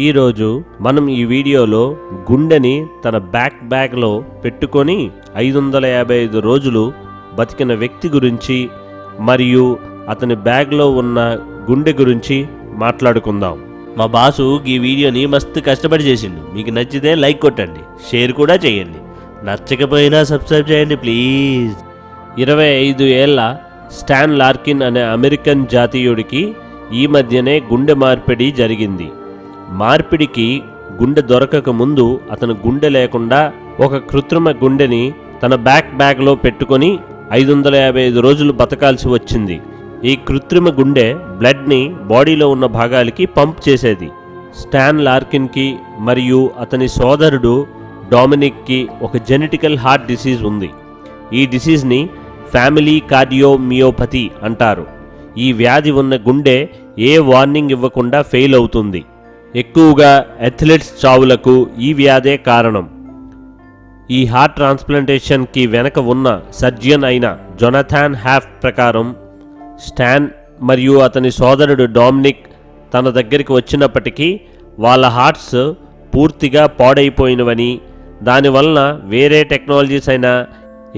ఈరోజు మనం ఈ వీడియోలో గుండెని తన బ్యాగ్లో పెట్టుకొని 555 రోజులు బతికిన వ్యక్తి గురించి మరియు అతని బ్యాగ్లో ఉన్న గుండె గురించి మాట్లాడుకుందాం. మా బాసు ఈ వీడియోని మస్తు కష్టపడి చేసిండు. మీకు నచ్చితే లైక్ కొట్టండి, షేర్ కూడా చేయండి, నచ్చకపోయినా సబ్స్క్రైబ్ చేయండి ప్లీజ్. 25 ఏళ్ల స్టాన్ లార్కిన్ అనే అమెరికన్ జాతీయుడికి ఈ మధ్యనే గుండె మార్పిడి జరిగింది. మార్పిడికి గుండె దొరకక ముందు అతను గుండె లేకుండా ఒక కృత్రిమ గుండెని తన బ్యాగ్లో పెట్టుకొని 555 రోజులు బతకాల్సి వచ్చింది. ఈ కృత్రిమ గుండె బ్లడ్ని బాడీలో ఉన్న భాగాలకి పంప్ చేసేది. స్టాన్ లార్కిన్కి మరియు అతని సోదరుడు డామినిక్కి ఒక జెనెటికల్ హార్ట్ డిసీజ్ ఉంది. ఈ డిసీజ్ని ఫ్యామిలీ కార్డియోమియోపతి అంటారు. ఈ వ్యాధి ఉన్న గుండె ఏ వార్నింగ్ ఇవ్వకుండా ఫెయిల్ అవుతుంది. ఎక్కువగా అథ్లెట్స్ చావులకు ఈ వ్యాధే కారణం. ఈ హార్ట్ ట్రాన్స్ప్లాంటేషన్కి వెనక ఉన్న సర్జన్ అయిన జొనాథన్ హాఫ్ ప్రకారం స్టాన్ మరియు అతని సోదరుడు డామినిక్ తన దగ్గరికి వచ్చినప్పటికీ వాళ్ళ హార్ట్స్ పూర్తిగా పాడైపోయినవని, దానివలన వేరే టెక్నాలజీస్ అయిన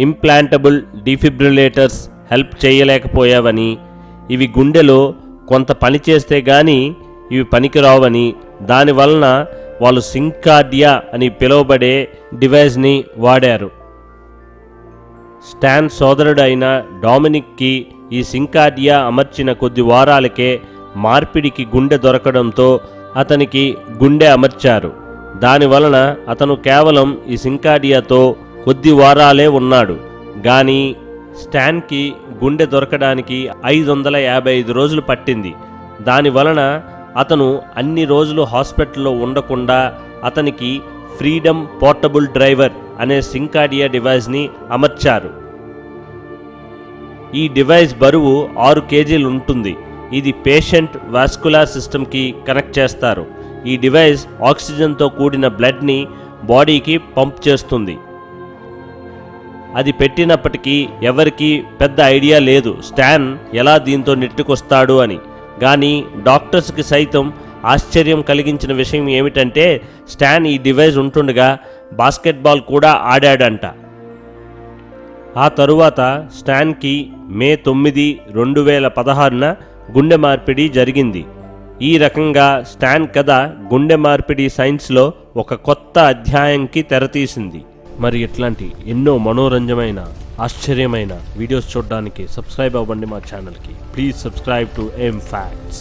ఇంప్లాంటబుల్ డిఫిబ్రిలేటర్స్ హెల్ప్ చేయలేకపోయావని, ఇవి గుండెలో కొంత పని చేస్తే కానీ ఇవి పనికిరావని, దానివలన వాళ్ళు సింకార్డియా అని పిలువబడే డివైస్ని వాడారు. స్టాన్ సోదరుడు అయిన డామినిక్కి ఈ సింకార్డియా అమర్చిన కొద్ది వారాలకే మార్పిడికి గుండె దొరకడంతో అతనికి గుండె అమర్చారు. దానివలన అతను కేవలం ఈ సింకార్డియాతో కొద్ది వారాలే ఉన్నాడు. కానీ స్టాన్కి గుండె దొరకడానికి 555 రోజులు పట్టింది. దానివలన అతను అన్ని రోజులు హాస్పిటల్లో ఉండకుండా అతనికి ఫ్రీడమ్ పోర్టబుల్ డ్రైవర్ అనే సింకార్డియా డివైస్ని అమర్చారు. ఈ డివైస్ బరువు 6 కేజీలు ఉంటుంది. ఇది పేషెంట్ వాస్కులార్ సిస్టమ్కి కనెక్ట్ చేస్తారు. ఈ డివైస్ ఆక్సిజన్తో కూడిన బ్లడ్ని బాడీకి పంప్ చేస్తుంది. అది పెట్టినప్పటికీ ఎవరికీ పెద్ద ఐడియా లేదు స్టాన్ ఎలా దీంతో నెట్టుకొస్తాడు అని. కానీ డాక్టర్స్కి సైతం ఆశ్చర్యం కలిగించిన విషయం ఏమిటంటే స్టాన్ ఈ డివైస్ ఉంటుండగా బాస్కెట్బాల్ కూడా ఆడాడంట. ఆ తరువాత స్టాన్కి మే 9, 2016న గుండె మార్పిడి జరిగింది. ఈ రకంగా స్టాన్ కథ గుండె మార్పిడి సైన్స్లో ఒక కొత్త అధ్యాయంకి తెరతీసింది. మరి ఇట్లాంటి ఎన్నో మనోరంజమైన ఆశ్చర్యమైన వీడియోస్ చూడడానికి సబ్స్క్రైబ్ అవ్వండి మా ఛానల్కి. Please subscribe to M facts.